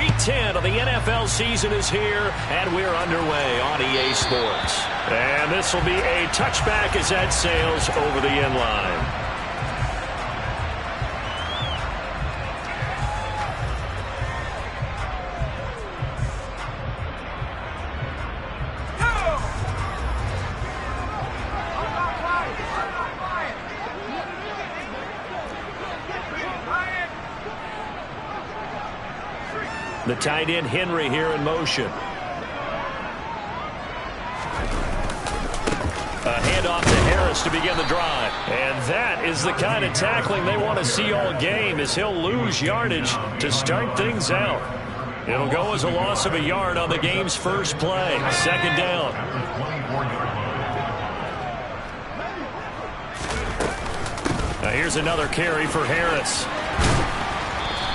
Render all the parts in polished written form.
Week 10 of the NFL season is here, and we're underway on EA Sports. And this will be a touchback as that sails over the end line. The tight end Henry here in motion. A handoff to Harris to begin the drive. And that is the kind of tackling they want to see all game, as he'll lose yardage to start things out. It'll go as a loss of a yard on the game's first play. Second down. Now here's another carry for Harris.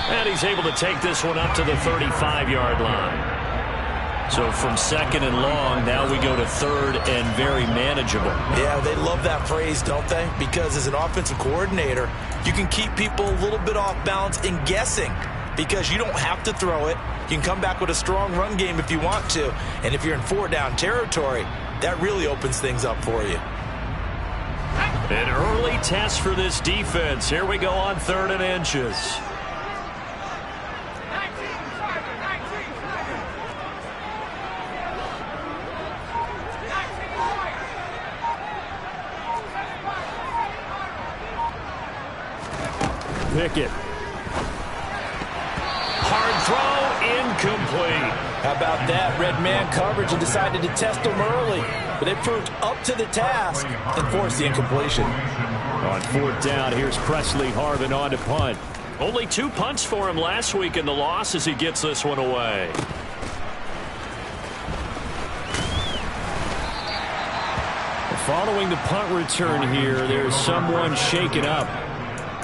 And he's able to take this one up to the 35-yard line. So from second and long, now we go to third and very manageable. Yeah, they love that phrase, don't they? Because as an offensive coordinator, you can keep people a little bit off balance and guessing, because you don't have to throw it. You can come back with a strong run game if you want to. And if you're in four-down territory, that really opens things up for you. An early test for this defense. Here we go on third and inches. Pickett. Hard throw, incomplete. How about that? Red man coverage and decided to test them early. But they proved up to the task and forced the incompletion. On fourth down, here's Presley Harvin on to punt. Only 2 punts for him last week in the loss as he gets this one away. Following the punt return here, there's someone shaken up.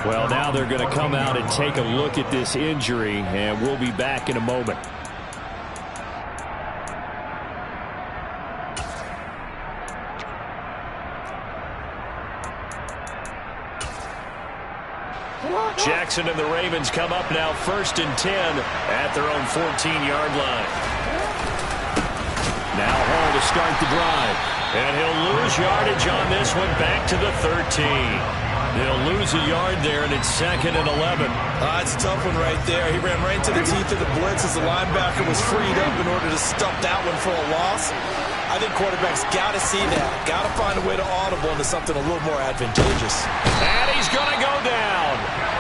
Well, now they're going to come out and take a look at this injury, and we'll be back in a moment. Jackson and the Ravens come up now first and 10 at their own 14-yard line. Now Hall to start the drive. And he'll lose yardage on this one back to the 13. They'll lose a yard there, and it's second and 11. It's a tough one right there. He ran right into the teeth of the blitz as the linebacker was freed up in order to stop that one for a loss. I think quarterbacks got to see that. Got to find a way to audible into something a little more advantageous. And he's going to go down.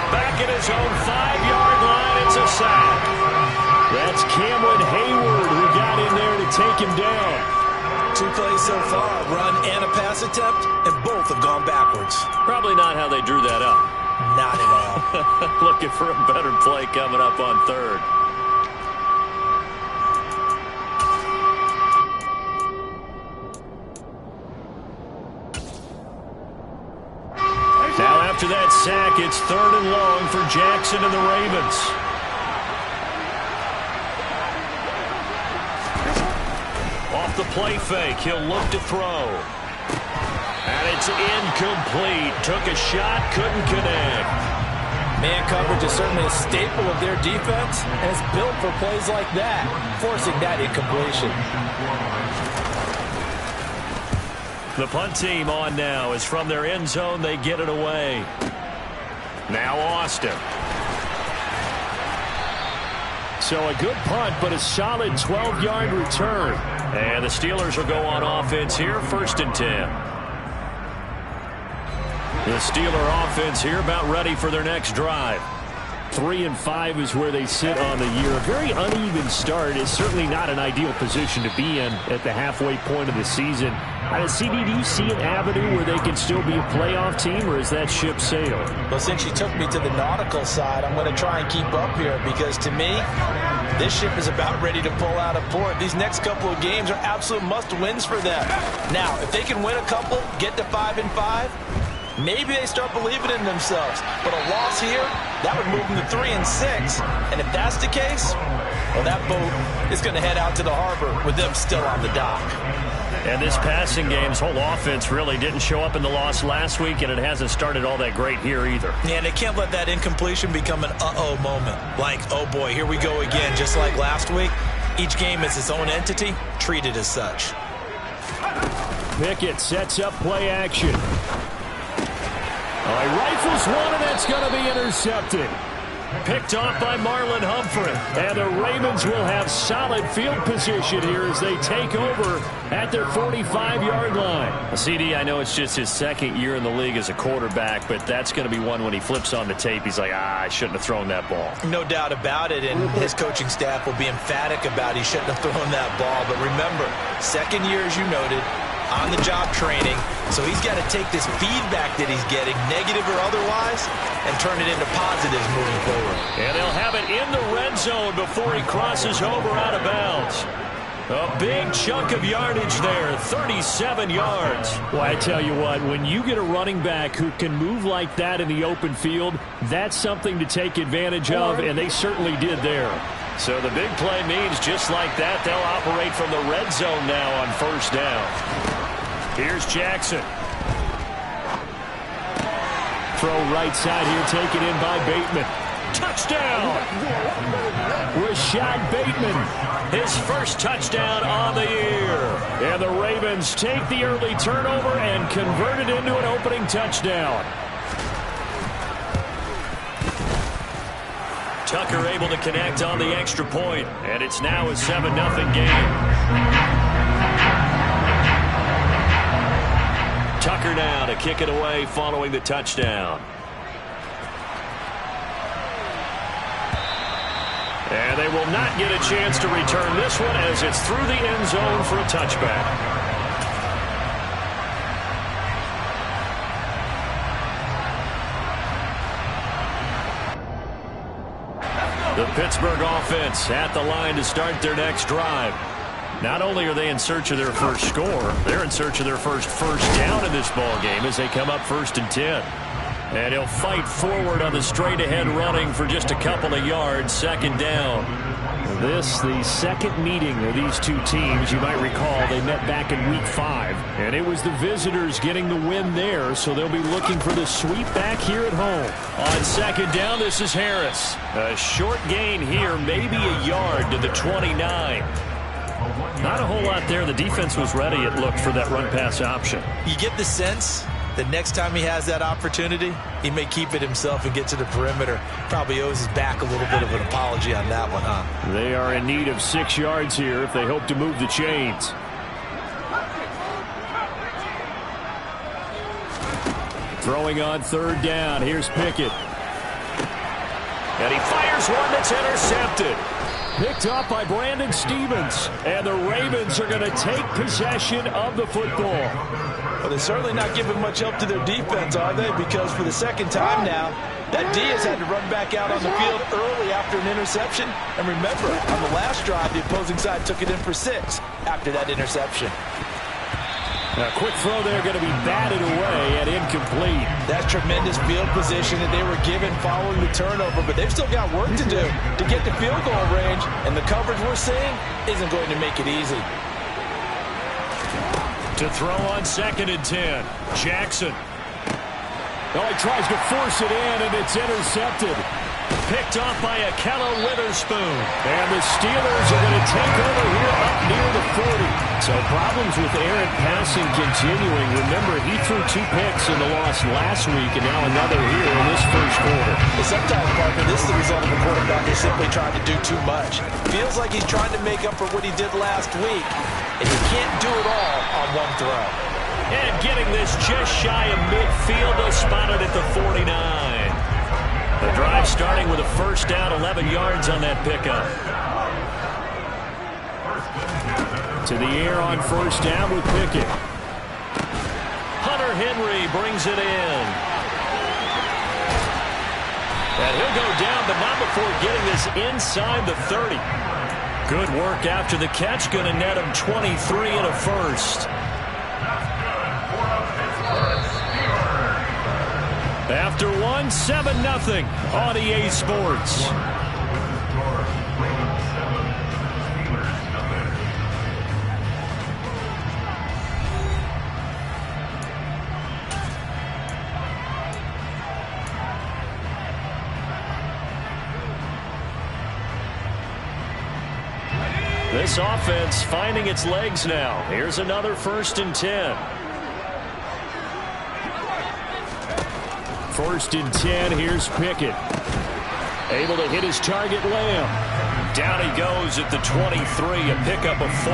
Back at his own 5-yard line, it's a sack. That's Cameron Hayward who got in there to take him down. 2 plays so far, run and a pass attempt, and both have gone backwards. Probably not how they drew that up. Not at all. Looking for a better play coming up on third. Now after that sack, it's third and long for Jackson and the Ravens. Off the play fake, he'll look to throw. And it's incomplete. Took a shot, couldn't connect. Man coverage is certainly a staple of their defense, and it's built for plays like that, forcing that incompletion. The punt team on now is from their end zone. They get it away. Now Austin. So a good punt, but a solid 12-yard return. And the Steelers will go on offense here, first and 10. The Steeler offense here about ready for their next drive. 3-5 is where they sit on the year. A very uneven start is certainly not an ideal position to be in at the halfway point of the season. CD, do you see an avenue where they can still be a playoff team, or is that ship sailed? Well, since you took me to the nautical side, I'm going to try and keep up here, because to me, this ship is about ready to pull out of port. These next couple of games are absolute must-wins for them. Now, if they can win a couple, get to 5-5, maybe they start believing in themselves. But a loss here, that would move them to 3-6. And if that's the case, Well, that boat is going to head out to the harbor with them still on the dock. And this passing game's whole offense really didn't show up in the loss last week, and it hasn't started all that great here either. Yeah, and they can't let that incompletion become an uh-oh moment. Like, oh boy, here we go again, just like last week. Each game is its own entity, treated as such. Pickett sets up play action. He rifles one, and that's going to be intercepted. Picked off by Marlon Humphrey. And the Ravens will have solid field position here as they take over at their 45-yard line. CD, I know it's just his second year in the league as a quarterback, but that's going to be one when he flips on the tape. He's like, I shouldn't have thrown that ball. No doubt about it, and his coaching staff will be emphatic about he shouldn't have thrown that ball. But remember, second year, as you noted, on-the-job training, so he's got to take this feedback that he's getting, negative or otherwise, and turn it into positives moving forward. And they'll have it in the red zone before he crosses over out of bounds. A big chunk of yardage there, 37 yards. Well, I tell you what, when you get a running back who can move like that in the open field, that's something to take advantage of, and they certainly did there. So the big play means just like that, they'll operate from the red zone now on first down. Here's Jackson. Throw right side here, taken in by Bateman. Touchdown! Rashad Bateman, his first touchdown on the year. And the Ravens take the early turnover and convert it into an opening touchdown. Tucker able to connect on the extra point, and it's now a 7-0 game. Tucker now to kick it away following the touchdown. And they will not get a chance to return this one as it's through the end zone for a touchback. The Pittsburgh offense at the line to start their next drive. Not only are they in search of their first score, they're in search of their first down in this ball game as they come up 1st and 10. And he'll fight forward on the straight-ahead running for just a couple of yards, 2nd down. This, the second meeting of these two teams. You might recall they met back in Week 5, and it was the visitors getting the win there, so they'll be looking for the sweep back here at home. On 2nd down, this is Harris. A short gain here, maybe a yard to the 29. Not a whole lot there. The defense was ready, it looked, for that run-pass option. You get the sense that next time he has that opportunity, he may keep it himself and get to the perimeter. Probably owes his back a little bit of an apology on that one, huh? They are in need of 6 yards here if they hope to move the chains. Throwing on 3rd down. Here's Pickett. And he fires one that's intercepted. Picked up by Brandon Stevens. And the Ravens are going to take possession of the football. Well, they're certainly not giving much help to their defense, are they? Because for the second time now, that D has had to run back out on the field early after an interception. And remember, on the last drive, the opposing side took it in for 6 after that interception. A quick throw there going to be batted away and incomplete. That's tremendous field position that they were given following the turnover, but they've still got work to do to get to field goal range, and the coverage we're seeing isn't going to make it easy. To throw on 2nd and 10, Jackson. Oh, he tries to force it in, and it's intercepted. Picked off by Ahkello Witherspoon. And the Steelers are going to take over here up near the 40. So problems with errant passing continuing. Remember, he threw 2 picks in the loss last week, and now another here in this first quarter. Well, sometimes, Parker, this is the result of a quarterback who's simply trying to do too much. Feels like he's trying to make up for what he did last week, and he can't do it all on one throw. And getting this just shy of midfield, they'll spot it at the 49. The drive starting with a 1st down, 11 yards on that pickup. To the air on 1st down with Pickett. Hunter Henry brings it in. And he'll go down, but not before getting this inside the 30. Good work after the catch, going to net him 23 and a first. After 7-0 on EA Sports. This offense finding its legs now. Here's another 1st and 10. 1st and 10. Here's Pickett. Able to hit his target, Lamb. Down he goes at the 23, a pickup of 4.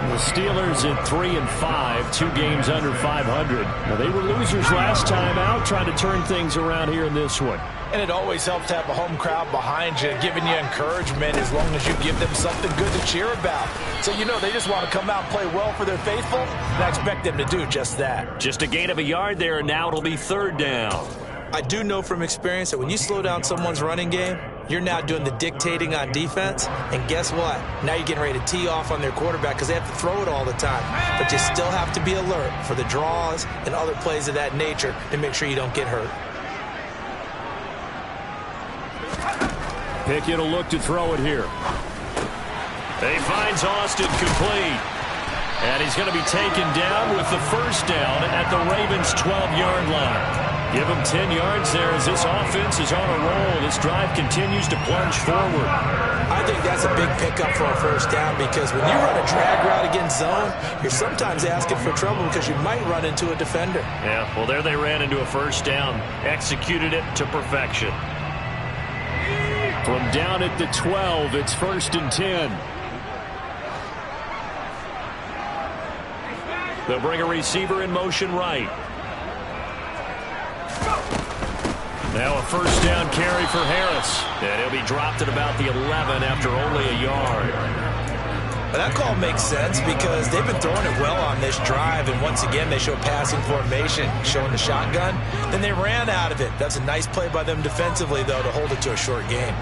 The Steelers at 3-5, 2 games under 500. Now, they were losers last time out, trying to turn things around here in this one. And it always helps to have a home crowd behind you, giving you encouragement as long as you give them something good to cheer about. So you know they just want to come out and play well for their faithful, and I expect them to do just that. Just a gain of a yard there, and now it'll be 3rd down. I do know from experience that when you slow down someone's running game, you're now doing the dictating on defense, and guess what? Now you're getting ready to tee off on their quarterback because they have to throw it all the time. But you still have to be alert for the draws and other plays of that nature to make sure you don't get hurt. Pickett will look to throw it here. He finds Austin complete. And he's going to be taken down with the 1st down at the Ravens' 12-yard line. Give him 10 yards there as this offense is on a roll. This drive continues to plunge forward. I think that's a big pickup for a 1st down because when you run a drag route against zone, you're sometimes asking for trouble because you might run into a defender. Yeah, well, there they ran into a 1st down. Executed it to perfection. From down at the 12, it's 1st and 10. They'll bring a receiver in motion right. Now a 1st down carry for Harris. And he'll be dropped at about the 11 after only a yard. That call makes sense because they've been throwing it well on this drive, and once again they show passing formation, showing the shotgun. Then they ran out of it. That's a nice play by them defensively, though, to hold it to a short gain.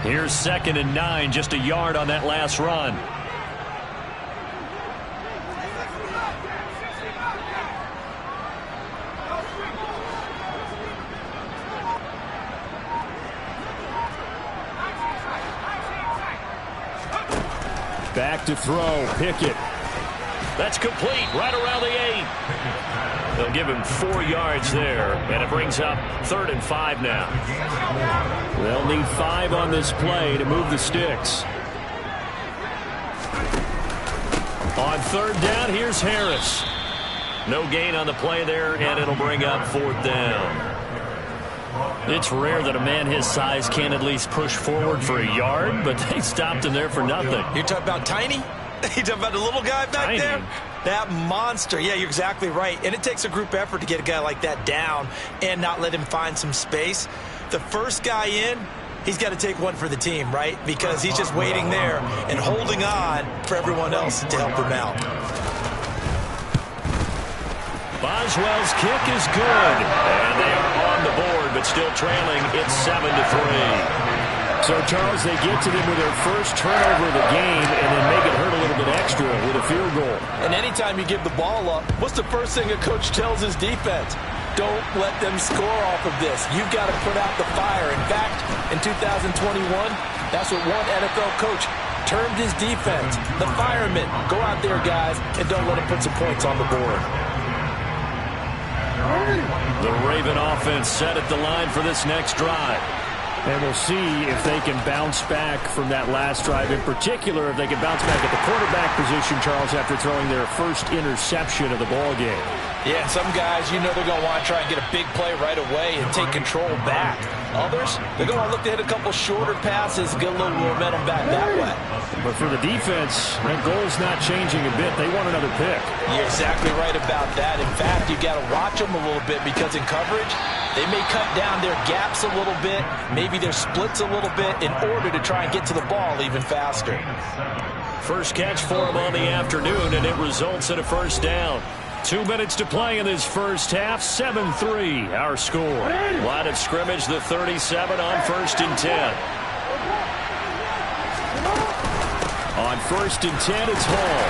Here's 2nd and 9, just a yard on that last run. Back to throw, Pickett. That's complete, right around the 8. They'll give him 4 yards there, and it brings up 3rd and 5 now. They'll need 5 on this play to move the sticks. On 3rd down, here's Harris. No gain on the play there, and it'll bring up 4th down. It's rare that a man his size can at least push forward for a yard, but they stopped him there for nothing. You're talking about Tiny? You're talking about the little guy back there? That monster. Yeah, you're exactly right. And it takes a group effort to get a guy like that down and not let him find some space. The first guy in, he's got to take one for the team, right? Because he's just waiting there and holding on for everyone else to help him out. Boswell's kick is good. And they are on the board, but still trailing. It's 7-3. So, Charles, they get to them with their first turnover of the game and then make it hurt a little bit extra with a field goal. And anytime you give the ball up, what's the first thing a coach tells his defense? Don't let them score off of this. You've got to put out the fire. In fact, in 2021, that's what one NFL coach termed his defense, the firemen. Go out there, guys, and don't let them put some points on the board. The Raven offense set at the line for this next drive. And we'll see if they can bounce back from that last drive. In particular, if they can bounce back at the quarterback position, Charles, after throwing their first interception of the ball game. Yeah, some guys, you know they're going to want to try and get a big play right away and take control back. Others, they're going to look to hit a couple shorter passes and get a little momentum back that way. But for the defense, that goal's not changing a bit. They want another pick. You're exactly right about that. In fact, you got to watch them a little bit because in coverage, they may cut down their gaps a little bit, maybe their splits a little bit in order to try and get to the ball even faster. First catch for him on the afternoon, and it results in a 1st down. 2 minutes to play in this first half. 7-3, our score. Line of scrimmage, the 37 on 1st and 10. On 1st and 10, it's Hall.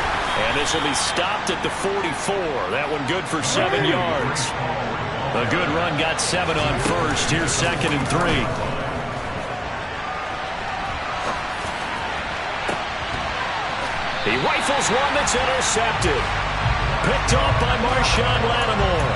And this will be stopped at the 44. That one good for 7 yards. A good run, got 7 on 1st. Here's 2nd and 3. He rifles one that's intercepted. Picked off by Marshawn Lattimore.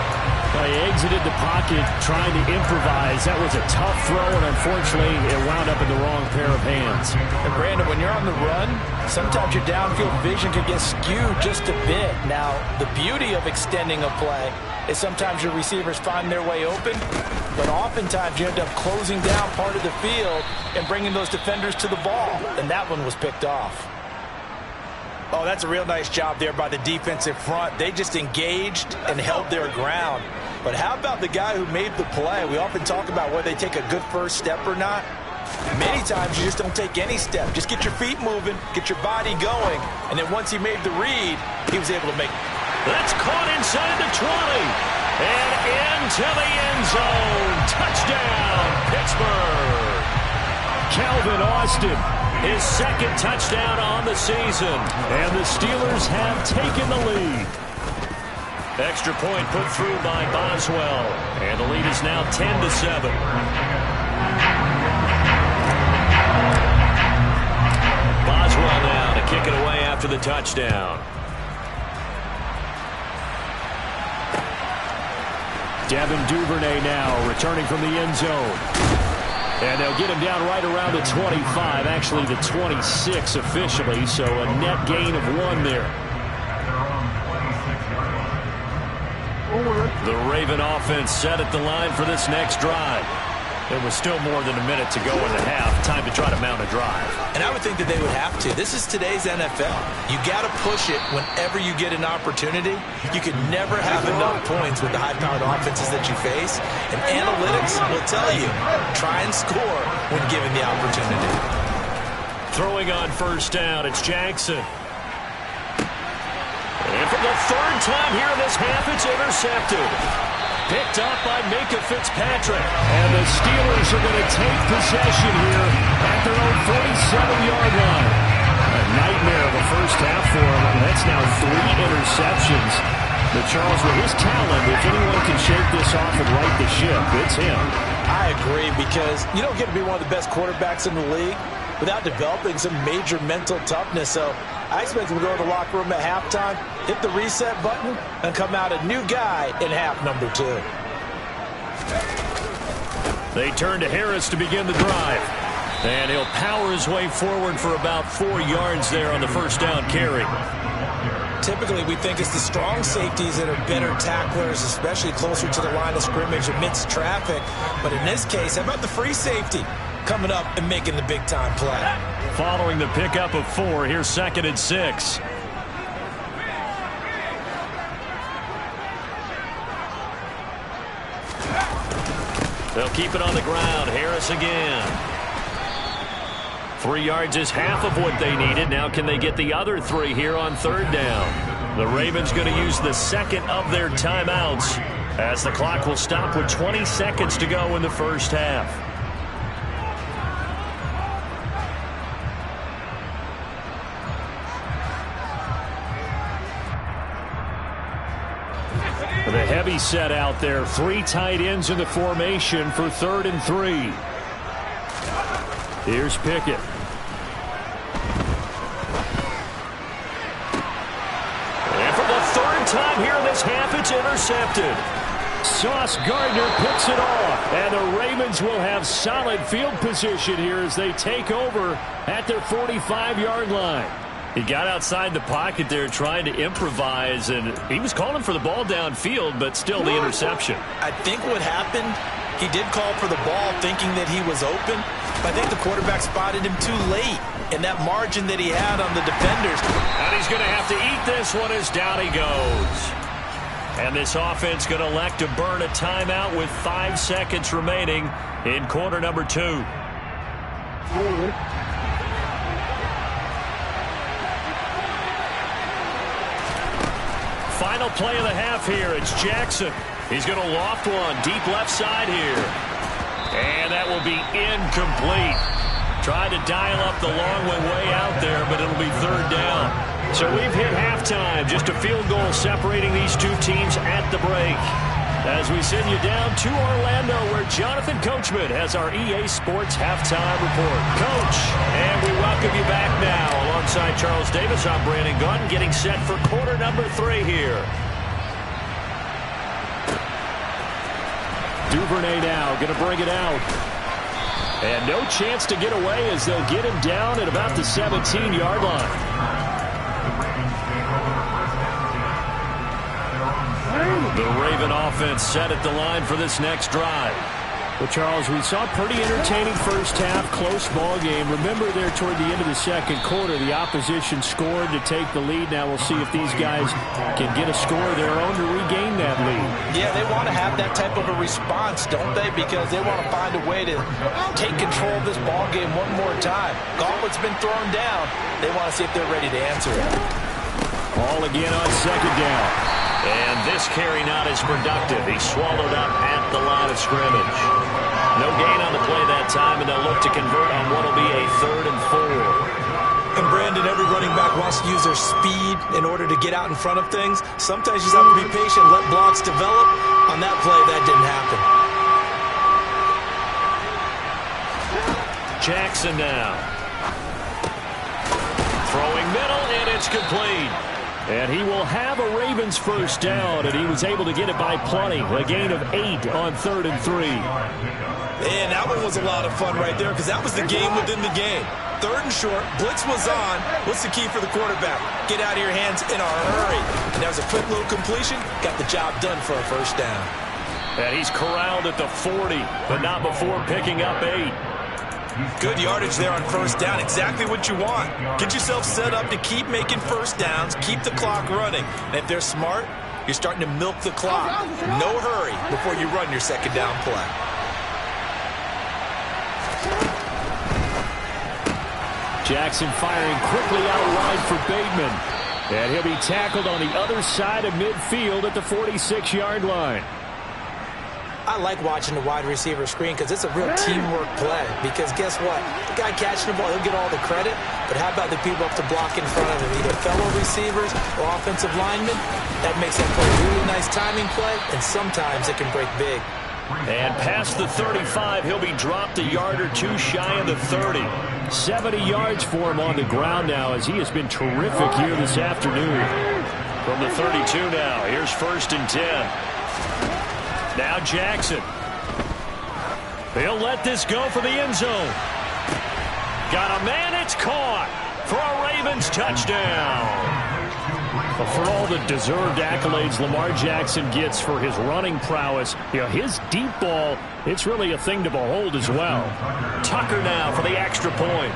Well, he exited the pocket trying to improvise. That was a tough throw, and unfortunately, it wound up in the wrong pair of hands. And Brandon, when you're on the run, sometimes your downfield vision can get skewed just a bit. Now, the beauty of extending a play is sometimes your receivers find their way open, but oftentimes you end up closing down part of the field and bringing those defenders to the ball, and that one was picked off. Oh, that's a real nice job there by the defensive front. They just engaged and held their ground. But how about the guy who made the play? We often talk about whether they take a good first step or not. Many times you just don't take any step. Just get your feet moving, get your body going, and then once he made the read, he was able to make it. That's caught inside the 20 and into the end zone. Touchdown, Pittsburgh. Calvin Austin, his second touchdown on the season, and the Steelers have taken the lead. Extra point put through by Boswell, and the lead is now 10-7. Boswell now to kick it away after the touchdown. Devin Duvernay now returning from the end zone. And they'll get him down right around the 25, actually the 26 officially, so a net gain of 1 there. The Raven offense set at the line for this next drive. There was still more than a minute to go in the half. Time to try to mount a drive. And I would think that they would have to. This is today's NFL. You got to push it whenever you get an opportunity. You can never have enough points with the high-powered offenses that you face. And analytics will tell you, try and score when given the opportunity. Throwing on first down, it's Jackson. And for the third time here in this half, it's intercepted. Picked up by Minkah Fitzpatrick. And the Steelers are going to take possession here at their own 47-yard line. A nightmare of a first half for him. And that's now 3 interceptions. But Charles, with his talent, if anyone can shake this off and right the ship, it's him. I agree, because you don't get to be one of the best quarterbacks in the league without developing some major mental toughness. So I expect him to go to the locker room at halftime, hit the reset button, and come out a new guy in half number 2. They turn to Harris to begin the drive. And he'll power his way forward for about 4 yards there on the first down carry. Typically, we think it's the strong safeties that are better tacklers, especially closer to the line of scrimmage amidst traffic. But in this case, how about the free safety coming up and making the big-time play? Following the pickup of 4, here's 2nd and 6. They'll keep it on the ground. Harris again. 3 yards is half of what they needed. Now can they get the other 3 here on third down? The Ravens going to use the second of their timeouts as the clock will stop with 20 seconds to go in the first half. The heavy set out there. 3 tight ends in the formation for 3rd and 3. Here's Pickett. And for the 3rd time here in this half, it's intercepted. Sauce Gardner picks it off. And the Ravens will have solid field position here as they take over at their 45-yard line. He got outside the pocket there trying to improvise, and he was calling for the ball downfield, but still the interception. I think what happened, he did call for the ball thinking that he was open, but I think the quarterback spotted him too late, and that margin that he had on the defenders. And he's going to have to eat this one as down he goes. And this offense going to elect to burn a timeout with 5 seconds remaining in quarter number 2. Final play of the half here. It's Jackson. He's going to loft one deep left side here. And that will be incomplete. Tried to dial up the long way out there, but it'll be 3rd down. So we've hit halftime. Just a field goal separating these two teams at the break. As we send you down to Orlando, where Jonathan Coachman has our EA Sports Halftime Report. Coach, and we welcome you back now. Alongside Charles Davis, I'm Brandon Gaudin, getting set for quarter number 3 here. Duvernay now going to bring it out. And no chance to get away as they'll get him down at about the 17-yard line. The Raven offense set at the line for this next drive. Well, Charles, we saw a pretty entertaining first half, close ball game. Remember there toward the end of the second quarter, the opposition scored to take the lead. Now we'll see if these guys can get a score of their own to regain that lead. Yeah, they want to have that type of a response, don't they? Because they want to find a way to take control of this ball game one more time. Gauntlet's been thrown down. They want to see if they're ready to answer it. Ball again on second down. And this carry not as productive. He's swallowed up at the line of scrimmage. No gain on the play that time, and they'll look to convert on what will be a 3rd and 4. And Brandon, every running back wants to use their speed in order to get out in front of things. Sometimes you just have to be patient, let blocks develop. On that play, that didn't happen. Jackson now. Throwing middle, and it's complete. And he will have a Ravens first down, and he was able to get it by plenty. A gain of 8 on 3rd and 3. And that one was a lot of fun right there because that was the game within the game. 3rd and short, blitz was on. What's the key for the quarterback? Get out of your hands in a hurry. And that was a quick little completion. Got the job done for a first down. And he's corralled at the 40, but not before picking up 8. Good yardage there on first down. Exactly what you want. Get yourself set up to keep making first downs, keep the clock running. And if they're smart, you're starting to milk the clock. No hurry before you run your second down play. Jackson firing quickly out wide for Bateman. And he'll be tackled on the other side of midfield at the 46-yard line. I like watching the wide receiver screen because it's a real teamwork play. Because guess what? The guy catching the ball, he'll get all the credit. But how about the people up to block in front of him? Either fellow receivers or offensive linemen. That makes that play a really nice timing play. And sometimes it can break big. And past the 35, he'll be dropped a yard or two shy of the 30. 70 yards for him on the ground now as he has been terrific here this afternoon. From the 32 now, here's 1st and 10. Now Jackson. He'll let this go for the end zone. Got a man, it's caught for a Ravens touchdown. But for all the deserved accolades Lamar Jackson gets for his running prowess, you know, his deep ball, it's really a thing to behold as well. Tucker now for the extra point.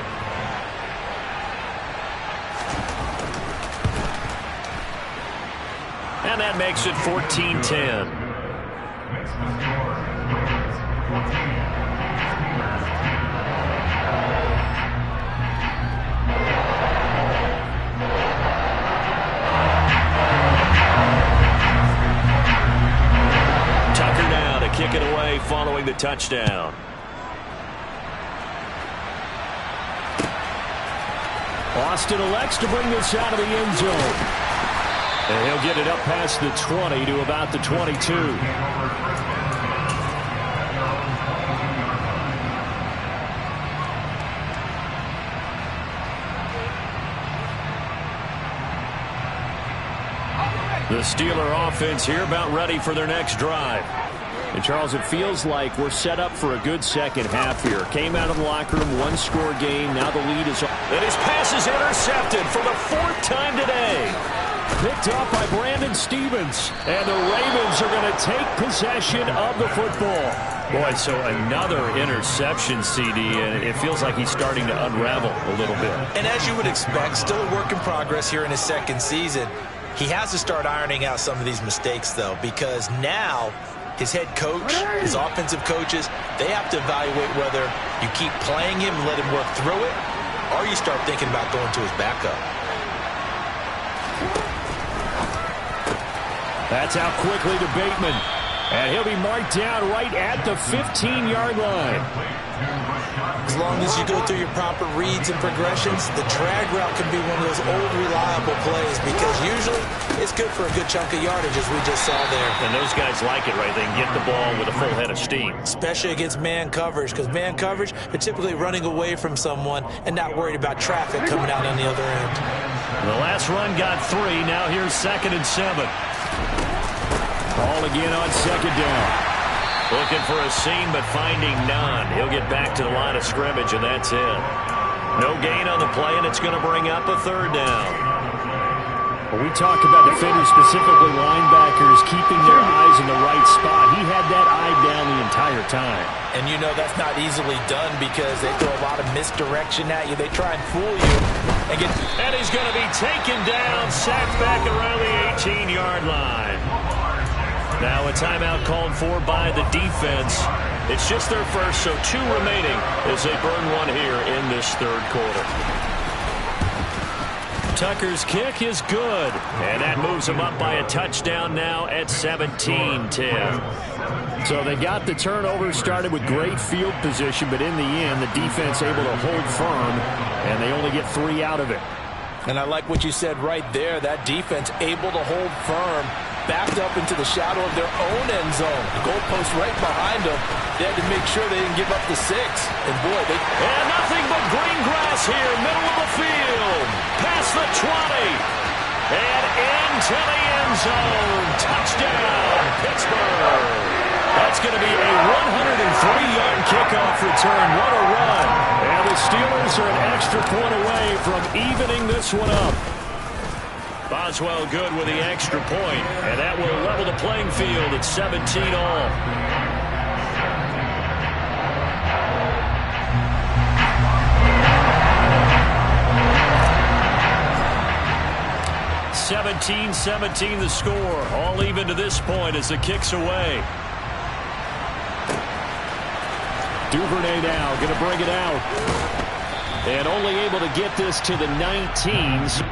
And that makes it 14-10. Tucker now to kick it away following the touchdown. Austin elects to bring this out of the end zone. And he'll get it up past the 20 to about the 22. The Steeler offense here about ready for their next drive. And Charles, it feels like we're set up for a good second half here. Came out of the locker room, one-score game. Now the lead is on. And his pass is intercepted for the 4th time today. Picked up by Brandon Stephens. And the Ravens are going to take possession of the football. Boy, so another interception, CD, and it feels like he's starting to unravel a little bit. And as you would expect, still a work in progress here in his second season. He has to start ironing out some of these mistakes, though, because now his head coach, his offensive coaches, they have to evaluate whether you keep playing him and let him work through it, or you start thinking about going to his backup. That's out quickly to Bateman. And he'll be marked down right at the 15-yard line. As long as you go through your proper reads and progressions, the drag route can be one of those old reliable plays because usually it's good for a good chunk of yardage, as we just saw there. And those guys like it, right? They can get the ball with a full head of steam. Especially against man coverage, because man coverage, they're typically running away from someone and not worried about traffic coming out on the other end. The last run got 3. Now here's 2nd and 7. Ball again on 2nd down. Looking for a seam, but finding none. He'll get back to the line of scrimmage, and that's it. No gain on the play, and it's going to bring up a third down. When we talk about defenders, specifically linebackers, keeping their eyes in the right spot, he had that eye down the entire time. And you know that's not easily done because they throw a lot of misdirection at you. They try and fool you. And he's going to be taken down, sacked back around the 18-yard line. Now a timeout called for by the defense. It's just their first, so 2 remaining as they burn one here in this third quarter. Tucker's kick is good, and that moves them up by a touchdown now at 17-10. So they got the turnover started with great field position, but in the end, the defense able to hold firm, and they only get 3 out of it. And I like what you said right there. That defense able to hold firm, backed up into the shadow of their own end zone. The goalpost right behind them. They had to make sure they didn't give up the 6. And boy, they... And nothing but green grass here, middle of the field. Past the 20. And into the end zone. Touchdown, Pittsburgh. That's going to be a 103-yard kickoff return. What a run. And the Steelers are an extra point away from evening this one up. Boswell good with the extra point, and that will level the playing field at 17 all. (17-17) the score, all even to this point as the kick's away. Duvernay now going to bring it out. And only able to get this to the 19s.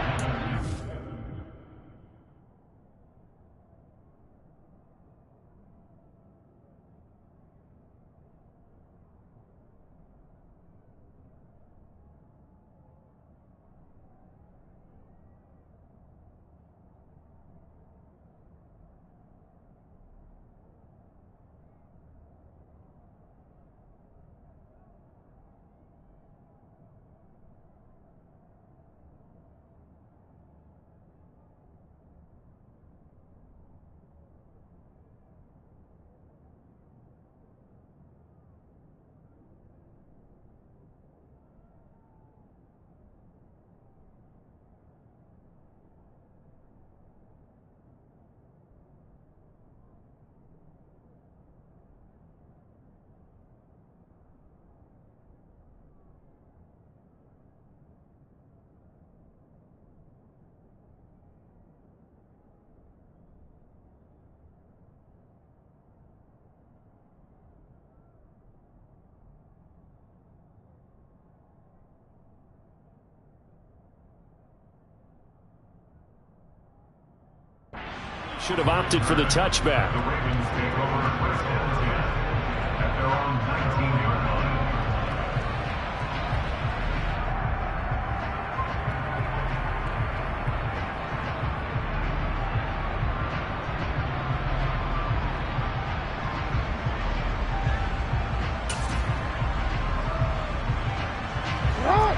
Should have opted for the touchback.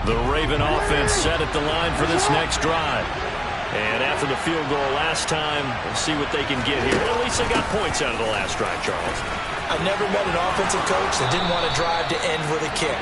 The Raven offense set at the line for this next drive. And after the field goal last time, we'll see what they can get here. At least they got points out of the last drive, Charles. I've never met an offensive coach that didn't want to drive to end with a kick.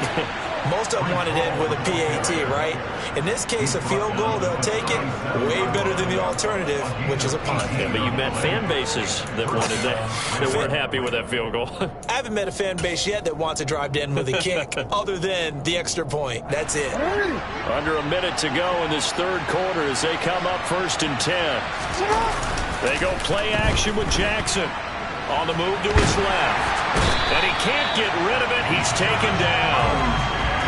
Most of them wanted to end with a PAT, right? In this case, a field goal, they'll take it way better than the alternative, which is a punt. Yeah, but you met fan bases that wanted that weren't happy with that field goal. I haven't met a fan base yet that wants to drive to end with a kick, other than the extra point. That's it. Under a minute to go in this third quarter as they come up 1st and 10. They go play action with Jackson. On the move to his left. And he can't get rid of it. He's taken down.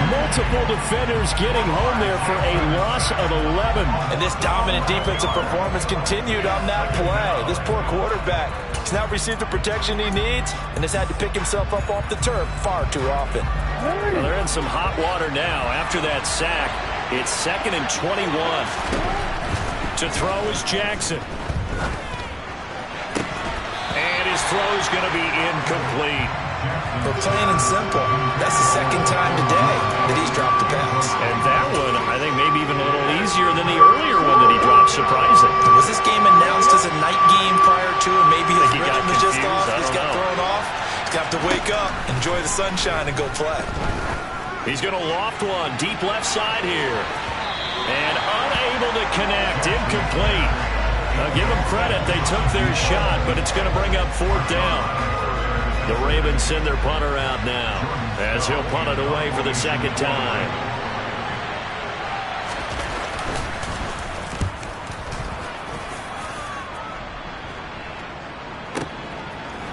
Multiple defenders getting home there for a loss of 11. And this dominant defensive performance continued on that play. This poor quarterback has not received the protection he needs and has had to pick himself up off the turf far too often. Well, they're in some hot water now after that sack. It's 2nd and 21. To throw is Jackson. And his throw is going to be incomplete. For plain and simple, that's the 2nd time today that he's dropped a pass. And that one, I think, maybe even a little easier than the earlier one that he dropped, surprising. Was this game announced as a night game prior to, and maybe his rhythm was just off? He's got thrown off? going to have to wake up, enjoy the sunshine, and go play. He's going to loft one deep left side here. And unable to connect. Incomplete. Now give them credit. They took their shot, but it's going to bring up 4th down. The Ravens send their punter out now as he'll punt it away for the 2nd time.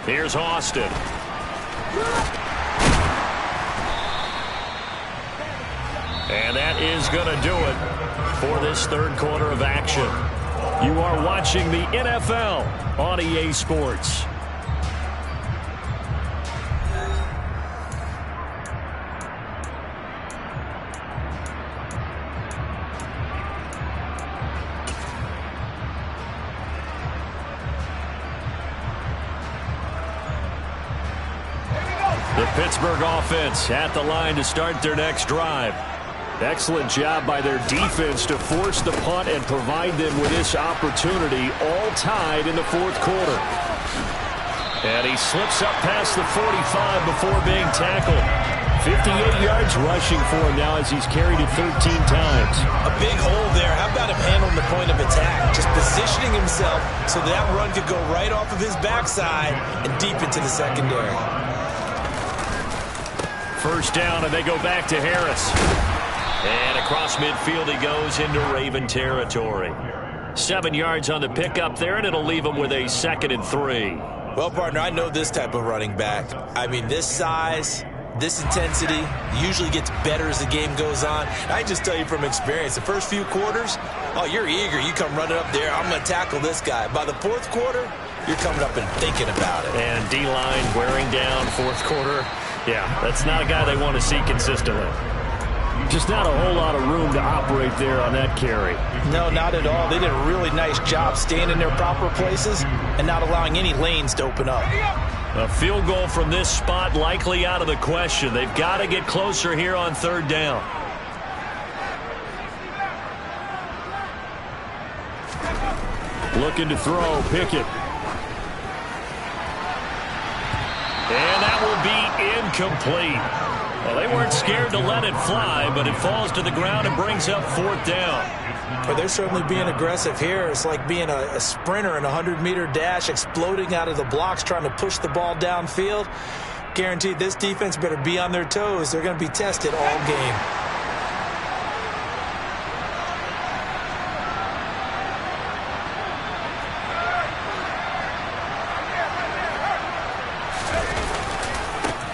Here's Austin. And that is going to do it for this 3rd quarter of action. You are watching the NFL on EA Sports. The Pittsburgh offense at the line to start their next drive. Excellent job by their defense to force the punt and provide them with this opportunity, all tied in the 4th quarter. And he slips up past the 45 before being tackled. 58 yards rushing for him now as he's carried it 13 times. A big hole there. How about him handling the point of attack? Just positioning himself so that run could go right off of his backside and deep into the secondary. 1st down, and they go back to Harris. And across midfield he goes into Raven territory. 7 yards on the pickup there, and it'll leave him with a 2nd and 3. Well, partner, I know this type of running back. I mean, this size, this intensity usually gets better as the game goes on. I just tell you from experience, the first few quarters, oh, you're eager. You come running up there, I'm going to tackle this guy. By the 4th quarter, you're coming up and thinking about it. And D-line wearing down 4th quarter. Yeah, that's not a guy they want to see consistently. Just not a whole lot of room to operate there on that carry. No, not at all. They did a really nice job staying in their proper places and not allowing any lanes to open up. A field goal from this spot likely out of the question. They've got to get closer here on 3rd down. Looking to throw, Pickett. And that will be incomplete. Well, they weren't scared to let it fly, but it falls to the ground and brings up 4th down. But they're certainly being aggressive here. It's like being a sprinter in a 100-meter dash, exploding out of the blocks, trying to push the ball downfield. Guaranteed this defense better be on their toes. They're going to be tested all game.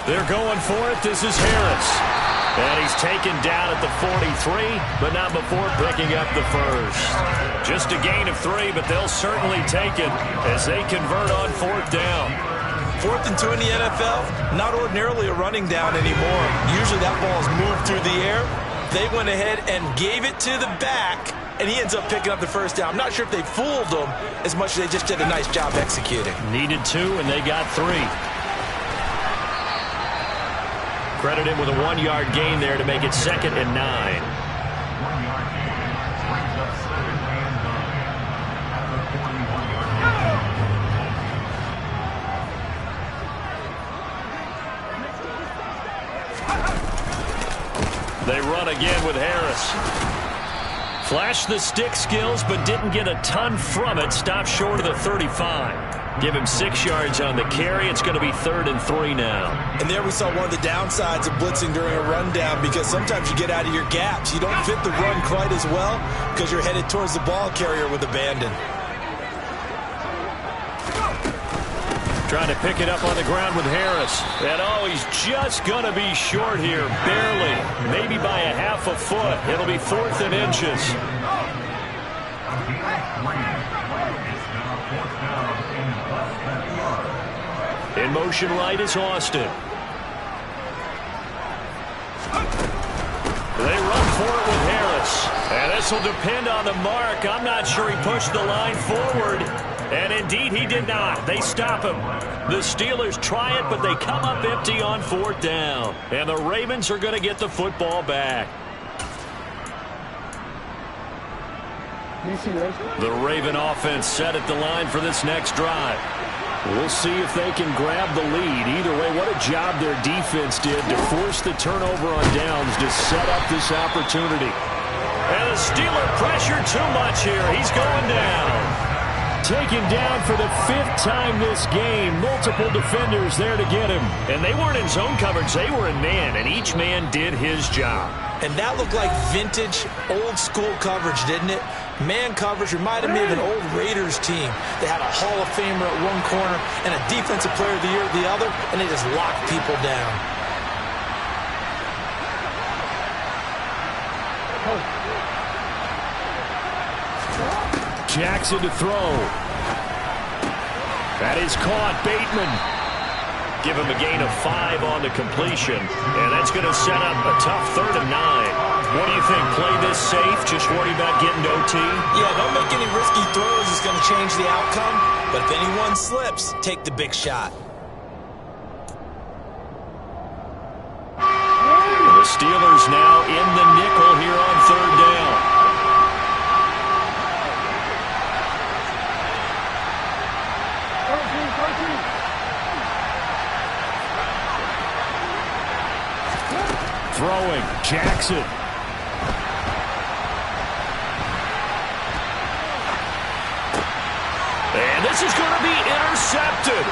They're going for it. This is Harris. And he's taken down at the 43, but not before picking up the 1st. Just a gain of 3, but they'll certainly take it as they convert on 4th down. 4th and 2 in the NFL, not ordinarily a running down anymore. Usually that ball is moved through the air. They went ahead and gave it to the back, and he ends up picking up the 1st down. I'm not sure if they fooled him as much as they just did a nice job executing. Needed 2, and they got 3. Credit him with a 1-yard gain there to make it 2nd and 9. They run again with Harris. Flashed the stick skills, but didn't get a ton from it. Stopped short of the 35. Give him 6 yards on the carry. It's going to be 3rd and 3 now. And there we saw one of the downsides of blitzing during a rundown, because sometimes you get out of your gaps. You don't fit the run quite as well because you're headed towards the ball carrier with abandon. Trying to pick it up on the ground with Harris. And oh, he's just going to be short here. Barely. Maybe by a half a foot. It'll be 4th and inches. In motion right is Austin. They run for it with Harris. And this will depend on the mark. I'm not sure he pushed the line forward. And indeed he did not. They stop him. The Steelers try it, but they come up empty on 4th down. And the Ravens are going to get the football back. The Raven offense set at the line for this next drive. We'll see if they can grab the lead. Either way, what a job their defense did to force the turnover on downs to set up this opportunity. And the Steeler pressure too much here. He's going down. Taken down for the 5th time this game. Multiple defenders there to get him. And they weren't in zone coverage. They were in man, and each man did his job. And that looked like vintage, old-school coverage, didn't it? Man coverage reminded me of an old Raiders team. They had a Hall of Famer at one corner and a Defensive Player of the Year at the other, and they just locked people down. Jackson to throw. That is caught. Bateman. Give him a gain of 5 on the completion, and that's going to set up a tough 3rd and 9. What do you think? Play this safe? Just worry about getting to OT? Yeah, don't make any risky throws. It's going to change the outcome. But if anyone slips, take the big shot. The Steelers now in the nickel here on 3rd down. Throwing. Jackson. And this is going to be intercepted.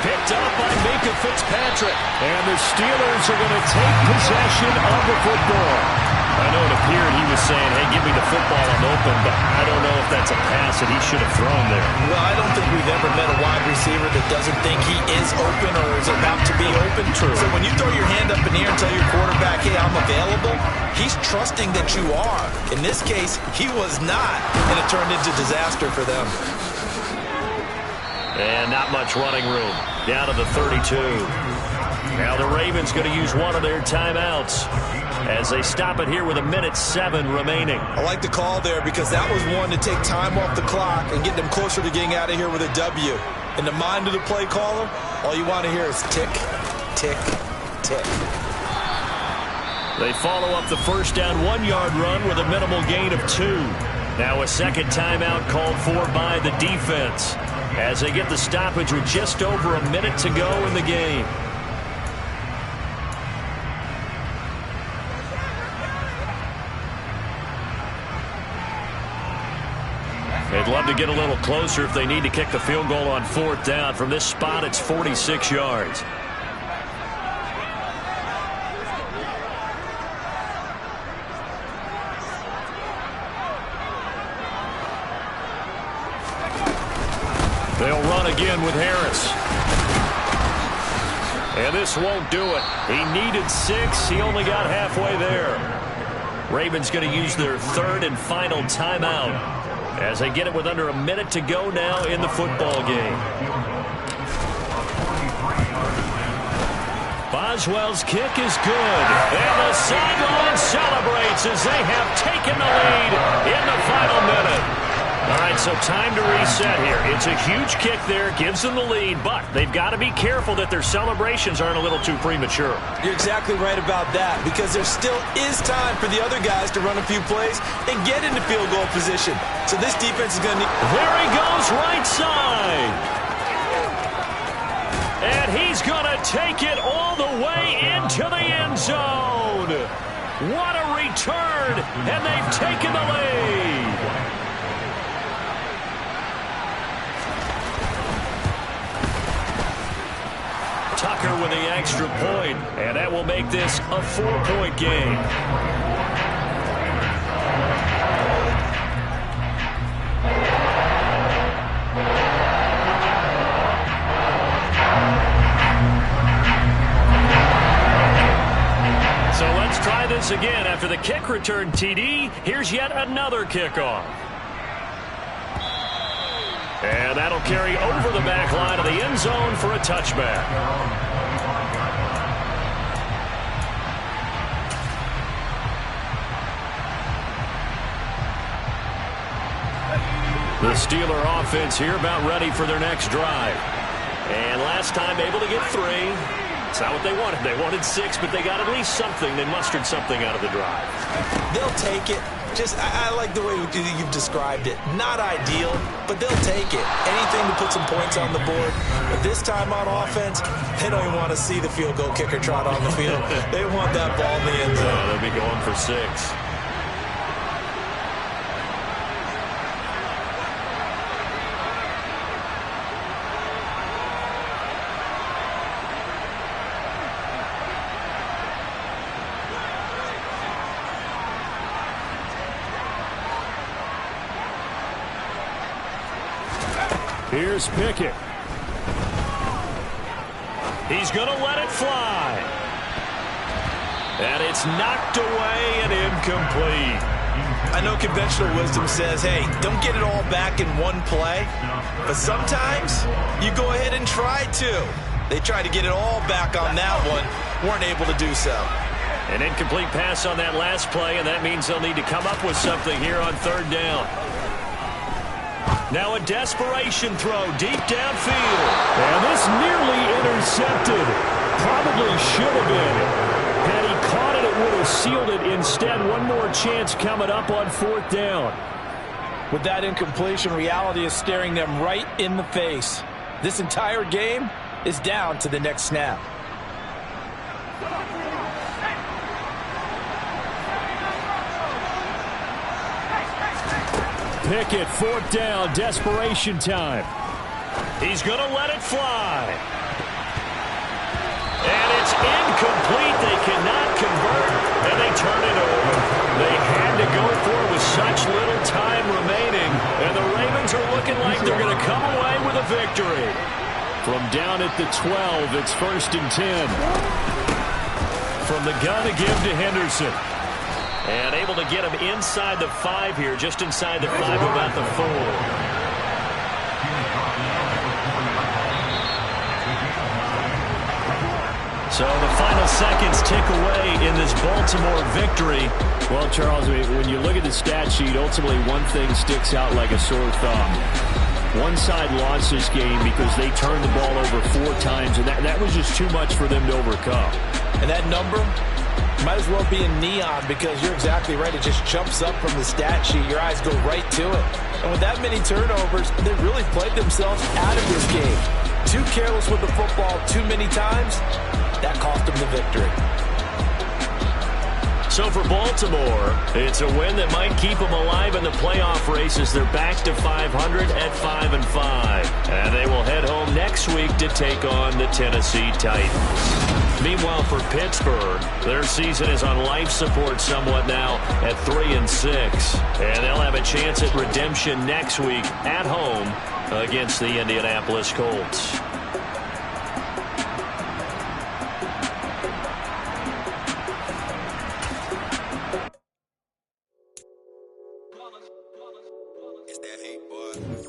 Picked up by Minkah Fitzpatrick. And the Steelers are going to take possession of the football. I know it appeared he was saying, hey, give me the football, I'm open, but I don't know if that's a pass that he should have thrown there. Well, I don't think we've ever met a wide receiver that doesn't think he is open or is about to be open. True. So when you throw your hand up in the air and tell your quarterback, hey, I'm available, he's trusting that you are. In this case, he was not, and it turned into disaster for them. And not much running room. Down to the 32. Now the Ravens going to use one of their timeouts as they stop it here with 1:07 remaining. I like the call there because that was one to take time off the clock and get them closer to getting out of here with a W. In the mind of the play caller, all you want to hear is tick, tick, tick. They follow up the first down 1-yard run with a minimal gain of 2. Now a second timeout called for by the defense as they get the stoppage with just over a minute to go in the game. They'd love to get a little closer if they need to kick the field goal on 4th down. From this spot, it's 46 yards. They'll run again with Harris. And this won't do it. He needed 6. He only got halfway there. Ravens going to use their 3rd and final timeout as they get it with under a minute to go now in the football game. Boswell's kick is good. And the sideline celebrates as they have taken the lead in the final minute. All right, so time to reset here. It's a huge kick there, gives them the lead, but they've got to be careful that their celebrations aren't a little too premature. You're exactly right about that because there still is time for the other guys to run a few plays and get into field goal position. So this defense is going to need... There he goes, right side. And he's going to take it all the way into the end zone. What a return, and they've taken the lead. Tucker with the extra point, and that will make this a 4-point game. So let's try this again. After the kick return TD, here's yet another kickoff. And that'll carry over the back line of the end zone for a touchback. The Steeler offense here about ready for their next drive. And last time able to get 3. It's not what they wanted. They wanted 6, but they got at least something. They mustered something out of the drive. They'll take it. I like the way you've described it. Not ideal, but they'll take it. Anything to put some points on the board. But this time on offense, they don't even want to see the field goal kicker trot on the field. They want that ball in the end zone. They'll be going for 6. Here's Pickett. He's going to let it fly. And it's knocked away and incomplete. I know conventional wisdom says, hey, don't get it all back in one play. But sometimes you go ahead and try to. They tried to get it all back on that one. Weren't able to do so. An incomplete pass on that last play, and that means they'll need to come up with something here on 3rd down. Now a desperation throw deep downfield. And this nearly intercepted. Probably should have been. Had he caught it, it would have sealed it. Instead, one more chance coming up on 4th down. With that incompletion, reality is staring them right in the face. This entire game is down to the next snap. Pickett, 4th down, desperation time. He's going to let it fly. And it's incomplete. They cannot convert, and they turn it over. They had to go for it with such little time remaining, and the Ravens are looking like they're going to come away with a victory. From down at the 12, it's 1st and 10. From the gun to give to Henderson. And able to get him inside the 5 here, just inside the 5, about the 4. So the final seconds tick away in this Baltimore victory. Well, Charles, when you look at the stat sheet, ultimately one thing sticks out like a sore thumb. One side lost this game because they turned the ball over 4 times, and that was just too much for them to overcome. And that number might as well be in neon, because you're exactly right. It just jumps up from the stat sheet. Your eyes go right to it. And with that many turnovers, they really played themselves out of this game. Too careless with the football too many times. That cost them the victory. So for Baltimore, it's a win that might keep them alive in the playoff race as they're back to 500 at 5-5. And they will head home next week to take on the Tennessee Titans. Meanwhile, for Pittsburgh, their season is on life support somewhat now at 3-6. And they'll have a chance at redemption next week at home against the Indianapolis Colts.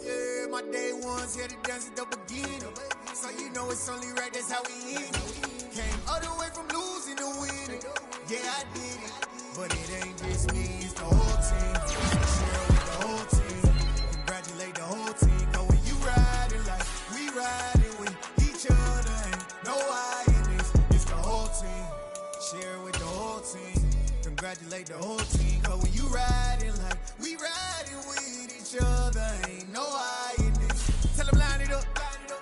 Yeah, my day ones here to dance at the beginning. So you know it's only right, that's how we end it. Came all the way from losing to winning. Yeah, I did it. But it ain't just me, it's the whole team. Share with the whole team. Congratulate the whole team. Cause when you riding like we riding with each other, ain't no I in this. It's the whole team. Share with the whole team. Congratulate the whole team. Cause when you riding like we riding with each other, ain't no I in this. Tell them line it up.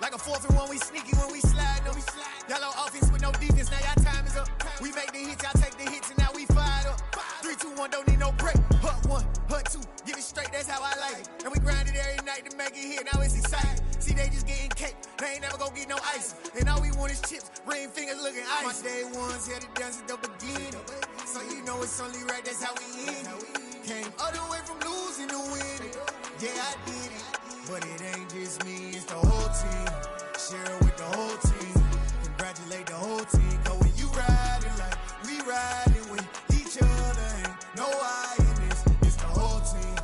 Like a 4th and 1, we sneaky when we slide. No, we slide. Y'all on offense with no defense, now y'all time is up. We make the hits, y'all take the hits, and now we fired up. 3, 2, 1, don't need no break. Hut 1, hut 2, get it straight, that's how I like it. And we grind it every night to make it hit, now it's exciting. See, they just getting cake, they ain't never gonna get no ice. And all we want is chips, ring fingers looking ice. My day ones here to dance at the beginning. So you know it's only right, that's how we end it. Came all the way from losing to winning. Yeah, I did it. But it ain't just me, it's the whole team. Share with the whole team. Congratulate the whole team. Cause when you riding like we riding with each other, ain't no I in this. It's the whole team.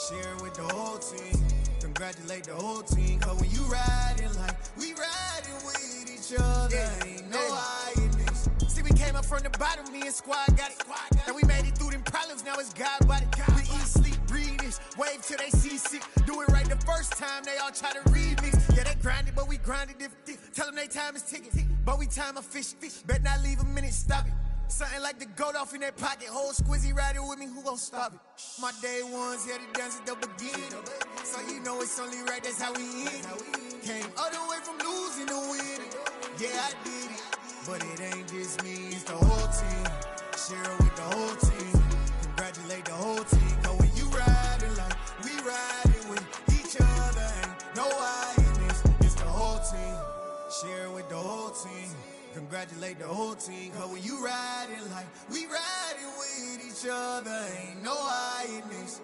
Share with the whole team. Congratulate the whole team. Cause when you riding like we riding with each other, ain't no I in this. See, we came up from the bottom, me and squad got it. And we made it through them problems, now it's God body. We eat, sleep, breathe this. Wave till they see sick. Do it right the first time, they all try to remix. Yeah, they grinded, but we grinded different. Tell them they time is ticking. But we time a fish. Bet not leave a minute, stop it. Something like the goat off in that pocket. Whole squizzy riding with me, who gon' stop it? My day ones here to dance at the beginning. So you know it's only right, that's how we end. Came all the way from losing to winning. Yeah, I did it. But it ain't just me, it's the whole team. Share it with the whole team. Congratulate the whole team. Cause when you riding like we riding with each other, ain't no I in this. It's the whole team. Share it with the whole team. Congratulate the whole team. Cause when you riding like we riding with each other, ain't no I in this.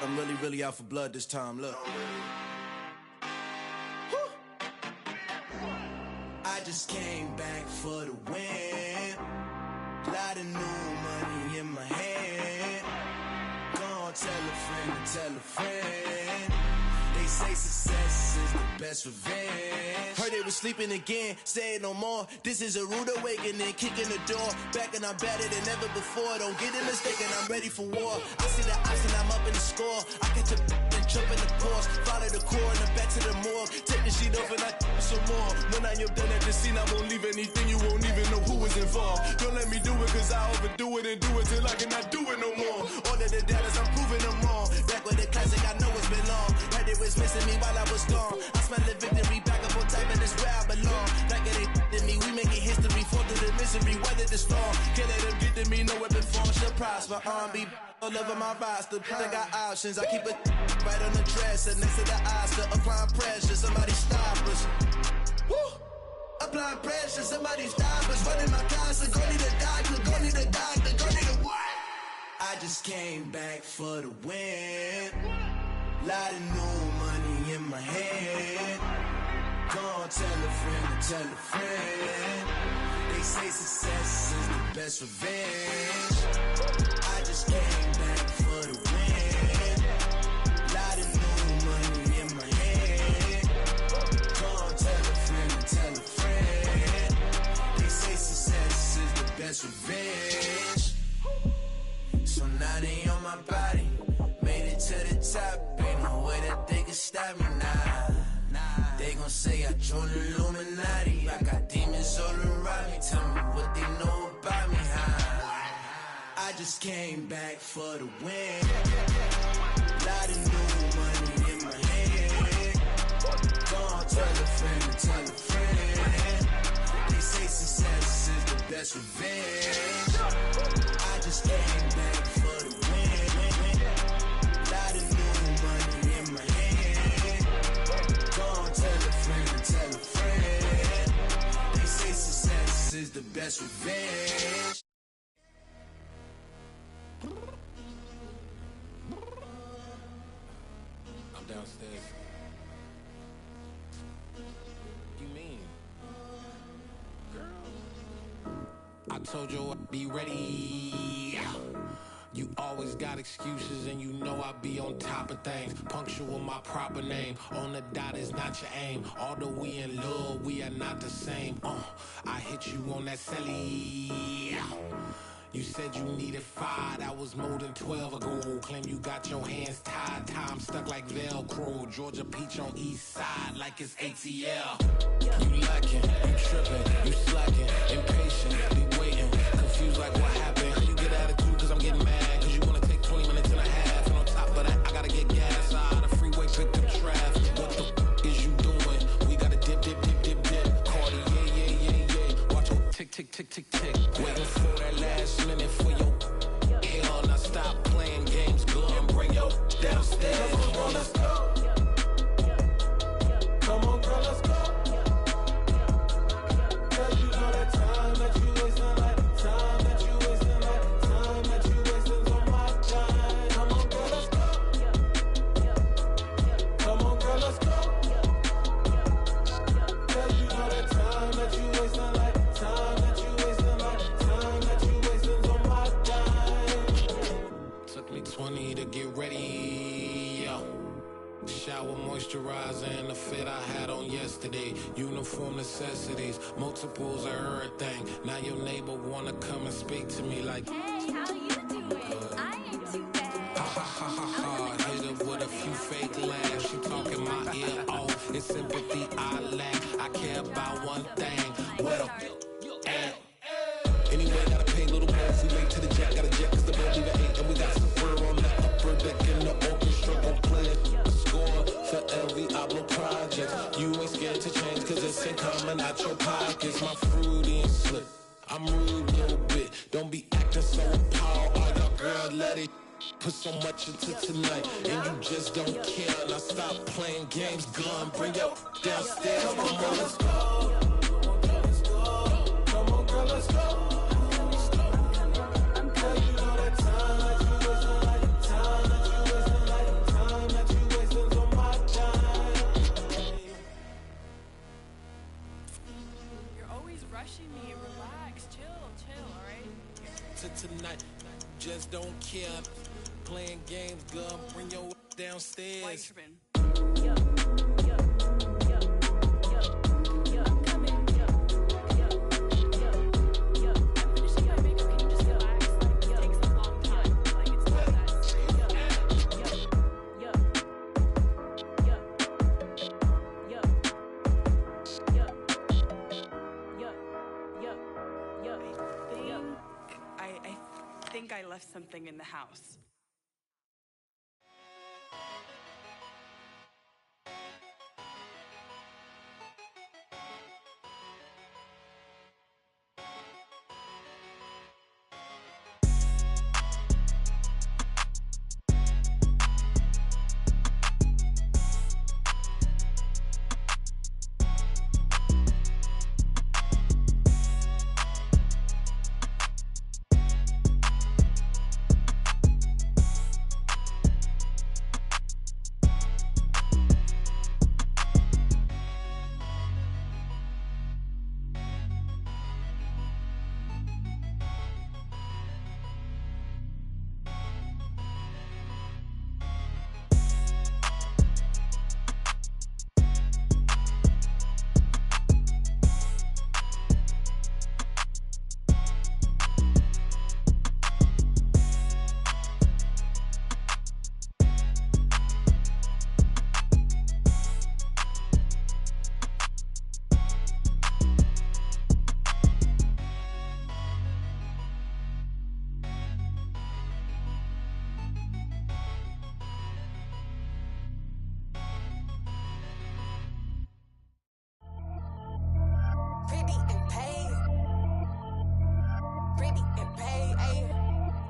I'm really out for blood this time, look. I just came back for the win. Lot of new money in my hand. Gonna tell a friend to tell a friend. They say success is the best revenge. Heard they was sleeping again, say it no more. This is a rude awakening, kicking the door. Back and I'm better than ever before. Don't get it mistaken, I'm ready for war. I see the ops and I'm up in the score. I catch a and jump in the course. Follow the core and then back to the morgue. Take the sheet off and I some more. When I am done at the scene, I won't leave anything. You won't even know who is involved. Don't let me do it cause I overdo it and do it till I cannot do it no more. All of the doubters, I'm proving them wrong. Back with the classic, I know it's been long. Heard it was missing me while I was gone. I smell the victory, back up on time and it's where I belong. Like it ain't to me, we making history. Fall through the misery, weather the storm. Can't let them get to me, no weapon form should prosper. R&B all over my roster. I got options, I keep it right on the dresser. Next to the Oscar, applying pressure, somebody stop us. Woo! Applying pressure, somebody stop us. Running my concert, go need a doctor, go need a doctor, go need a what? I just came back for the win. Lot of new money in my hand. Go on, tell a friend to tell a friend. They say success is the best revenge. I just came back for the win. Lot of new money in my hand. Go on, tell a friend to tell a friend. They say success is the best revenge. So now they on my body. Made it to the top. Ain't no way that they can stop me now. They gon' say I joined the Illuminati. I got demons all around me. Tell me what they know about me, huh? I just came back for the win. Lot of new money in my hand. Go on, tell a friend to tell a friend. They say success is the best revenge. I just came back for the win. Lot of new money in my hand. Go on, tell a friend to tell a friend. They say success is the best revenge. I'm downstairs. You mean? Girl, I told you I'd be ready. You always got excuses and you know I be on top of things. Punctual my proper name. On the dot is not your aim. Although we in love, we are not the same. I hit you on that celly. You said you needed 5, that was more than 12 ago. Claim you got your hands tied, time stuck like Velcro. Georgia Peach on east side like it's ATL. You lacking, you tripping, you slacking, impatient, be waiting, confused like what happened. How you get attitude cause I'm getting mad, cause you wanna take 20 minutes and a half. And on top of that, I gotta get gas out of the freeway, pick up traffic. What the is you doing? We gotta dip, dip, dip, dip, dip. Cardi, yeah. Watch your tick, tick, tick, tick, tick. Waiting for that last minute for your hell. Now stop playing games, go and bring your downstairs. Come on, let's go. Come on, girl, let's go. Cause you know that time that you wasting, like time that you wasting, like time that you wasting on my time. Come on, girl, let's go. Come on, girl, let's go. Cause you know that time that you wasting, like time that you wasting, like time that you wasting on my time. Took me 20 to get ready, yo. Shower, moisturizer, and the fit I had on yesterday. Uniform necessities, multiples of everything. Now your neighbor wanna come and speak to me like, hey, how you doing? I ain't too bad. ha ha ha ha ha. Hit her with a few fake laughs. She talking my ear off. It's sympathy I lack. I care about one thing. What up? Anyway, gotta pay a little more if we late to the jet. Got a jet cause the boat leave at 8. And we got some fur on the upper deck in the orchestra. Gon' play a score for every Ablo project. You ain't scared to change cause it's ain't coming out your pockets. My fruity and slip. I'm rude a little bit. Don't be acting so appalled. All y'all girl, let it put so much into tonight. And you just don't care. Now stop playing games. Gun, bring your downstairs. Come on, let's go. Come on, girl, let's go. Rushing me, relax, chill, alright? To tonight, just don't care. Playing games, girl, bring your downstairs. Why you tripping? I think I left something in the house.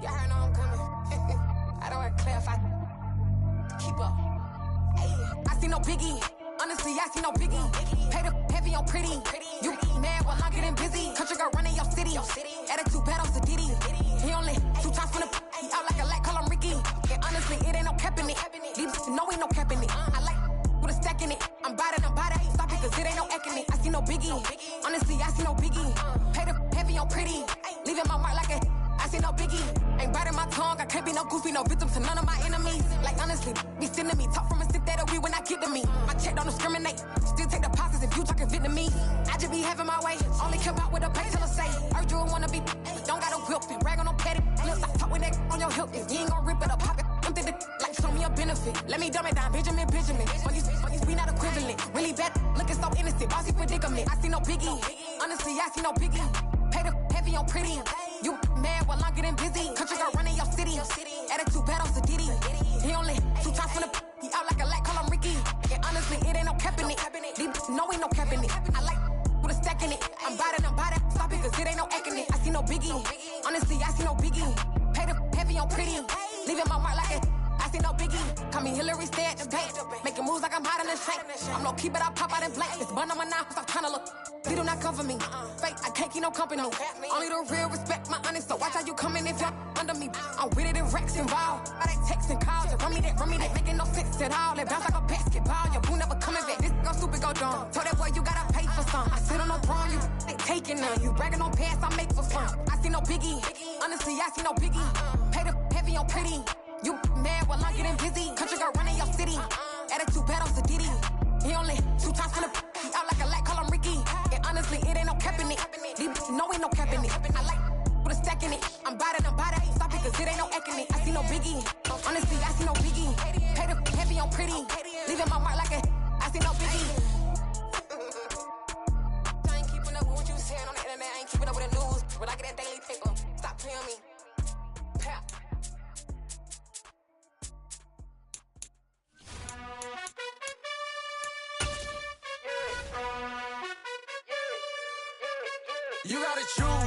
Y'all heard know I'm coming. I don't want to clarify. Keep up. Ay, I see no biggie. Honestly, I see no biggie. Pay the heavy on pretty. You mad while I'm getting busy. Country girl running your city. Attitude bad on Sadiddy. He only 2 times from the he out like a light, call him Ricky. And honestly, it ain't no cap in it. These know ain't no cap in it. I like with a stack in it. I'm bad. Stop it, cause it ain't no eck in it. I see no biggie. Honestly, I see no biggie. Pay the heavy on pretty. Leaving my mark like a I see no biggie. Ain't biting my tongue. I can't be no goofy, no victim to none of my enemies. Like honestly, be sending me talk from a sip that'll be when I get to me. My check don't discriminate. Still take deposits if you talking Vietnamese. I just be having my way. Only come out with a pay till I say. Heard you wanna be, don't got a whip and brag on no petty. Lips, I talk with that on your hip. If you ain't gon' rip it up, pop it. Empty the like show me a benefit. Let me dumb it down, Benjamin. For you, we not equivalent. Really bad, looking so innocent. Bossy predicament. I see no biggie. Honestly, I see no biggie. Pay the heavy on pretty. You mad while I'm getting busy. Country girl running your city. Attitude bad on Sadiddy. He only 2 times from the he out like a light, call him Ricky. And honestly, it ain't no cap in it. These know ain't no cap in it. I like with a stack in it. I'm bad. Stop it, cause it ain't no eck in it. I see no biggie. Honestly, I see no biggie. Pay the heavy on pretty. Leaving my mark like a I see no biggie. Call me Hillary, stay at the bank. Making moves like I'm hiding in shank. I'm low key, but I pop out in blank. This bun on my knife, I'm trying to look. They do not cover me. Fake, I can't keep no company. Only the real respect my honest. So watch how you coming if you're under me. I'm with it and Rex involved. All they texting calls, just run me that. Making no sense at all. They bounce like a basketball. Your boo never coming back. This go stupid, go dumb. Told that boy you gotta pay for some. I sit on no throne, you they taking none. You bragging on pants, I make for fun. I see no biggie. Honestly, I see no biggie. Pay the heavy on pretty. You mad while I'm getting busy. Country girl running your city. Attitude bad on Sadiddy. He only 2 times from the he out like a light, call him Ricky. And honestly, it ain't no cap in it. These know ain't no cap in it. I like with a stack in it. I'm bad. Stop it, cause it ain't no eck in it. I see no biggie. Honestly, I see no biggie. Pay the heavy on pretty. Leaving my mark like a I see no biggie. I ain't keeping up with what you saying on the internet. I ain't keeping up with the news. When I get that daily paper, stop playing me. Pap. You gotta choose.